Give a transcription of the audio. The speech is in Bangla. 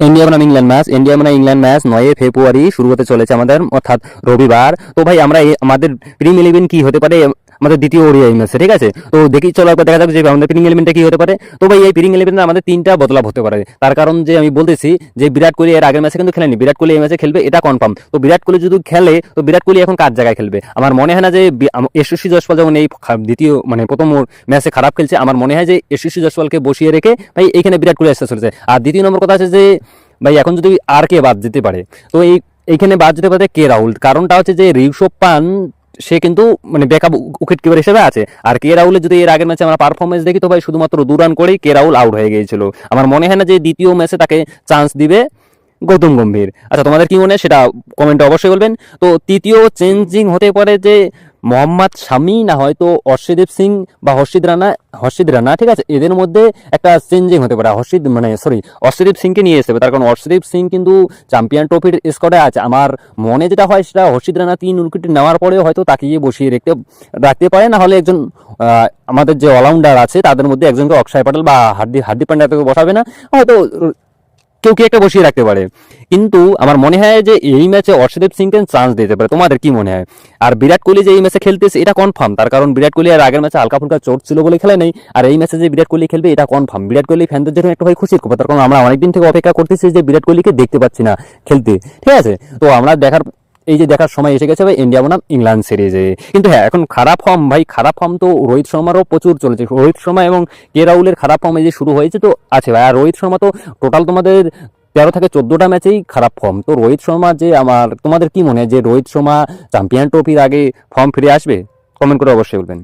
ইন্ডিয়া বনাম ইংল্যান্ড ম্যাচ, ইন্ডিয়া বনাম ইংল্যান্ড ম্যাচ 9 ফেব্রুয়ারি শুরু হতে চলেছে আমাদের, অর্থাৎ রবিবার। তো ভাই আমরা আমাদের প্রিম ইলেভেন কি হতে পারে আমাদের দ্বিতীয় ওডিআই ম্যাচে, ঠিক আছে? তো দেখি, চলো একবার দেখা যাক যে আমাদের প্রিম ইলেভেনটা কি হতে পারে। তো ভাই এই প্রিম ইলেভেনে আমাদের 3টা বদলাভ হতে পারে। তার কারণ যে আমি বলতেছি যে বিরাট কোহলি এর আগের ম্যাচে কিন্তু খেলেনি, বিরাট কোহলি এই ম্যাচে খেলবে এটা কনফার্ম। তো বিরাট কোহলি যদি খেলে তো বিরাট কোহলি এখন কার জায়গায় খেলবে? আমার মনে হয় না যে যশস্বী জয়সওয়াল যেমন এই দ্বিতীয় মানে প্রথম ম্যাচে খারাপ খেলছে, আমার মনে হয় যে যশস্বী জয়সওয়ালকে বসিয়ে রেখে ভাই এইখানে বিরাট কোহলি আসতে চলেছে। আর দ্বিতীয় নম্বর কথা আছে যে ভাই এখন যদি আর কে বাদ যেতে পারে, তো এইখানে বাদ যেতে পারে কে রাহুল। কারণটা হচ্ছে যে ঋষভ পান সে কিন্তু মানে ব্যাকআপ উইকেট কিপার হিসেবে আছে। আর কে রাহুলের যদি এর আগের ম্যাচে আমরা পারফরমেন্স দেখি তো ভাই শুধুমাত্র 2 রান করেই কে রাহুল আউট হয়ে গিয়েছিল। আমার মনে হয় না যে দ্বিতীয় ম্যাচে তাকে চান্স দিবে গৌতম গম্ভীর। আচ্ছা, তোমাদের কি মনে হয় সেটা কমেন্টে অবশ্যই বলবেন। তো তৃতীয় চেঞ্জিং হতে পারে যে মোহাম্মদ শামি না হয়তো অর্শদীপ সিং বা হর্ষিদ রানা, ঠিক আছে? এদের মধ্যে একটা চেঞ্জিং হতে পারে। অর্শদীপ সিংকে নিয়ে আসতে হবে, তার কারণ অর্শদীপ সিং কিন্তু চ্যাম্পিয়ন ট্রফির স্কোয়াডে আছে। আমার মনে যেটা হয় সেটা হর্ষিদ রানা 3 উইকেট নেওয়ার পরেও হয়তো তাকে গিয়ে বসিয়ে রাখতে পারে, না হলে একজন আমাদের যে অলরাউন্ডার আছে তাদের মধ্যে একজনকে অক্ষয় প্যাটেল বা হার্দিক পান্ডিয়াকে বসাবে না, হয়তো কেউ কি একটা বসিয়ে রাখতে পারে। কিন্তু আমার মনে হয় যে এই ম্যাচে অর্শদীপ সিংকে চান্স দিতে পারে। তোমাদের কি মনে হয়? আর বিরাট কোহলি যে এই ম্যাচে খেলতেছে এটা কনফার্ম, তার কারণ বিরাট কোহলি আর আগের ম্যাচে হালকা ফুলকা চোট ছিল বলে খেলে নেই। আর এই ম্যাচে যে বিরাট কোহলি খেলবে এটা কনফার্ম। বিরাট কোহলি ফ্যানদের জন্য একটা ভাই খুশির খবর, তার কারণ আমরা অনেকদিন থেকে অপেক্ষা করতেছি যে বিরাট কোহলিকে দেখতে পাচ্ছি না খেলতে, ঠিক আছে? তো আমরা দেখার সময় এসে গেছে ভাই ইন্ডিয়া বনাম ইংল্যান্ড সিরিজে। কিন্তু হ্যাঁ, এখন খারাপ ফর্ম তো রোহিত শর্মারও প্রচুর চলেছে। রোহিত শর্মা এবং কে রাহুলের খারাপ ফর্ম এই যে শুরু হয়েছে তো আছে ভাই। আর রোহিত শর্মা তো টোটাল তোমাদের 13 থেকে 14টা ম্যাচেই খারাপ ফর্ম। তো রোহিত শর্মা যে তোমাদের কি মনে হয় যে রোহিত শর্মা চ্যাম্পিয়ন ট্রফির আগে ফর্ম ফিরে আসবে? কমেন্ট করে অবশ্যই বলবেন।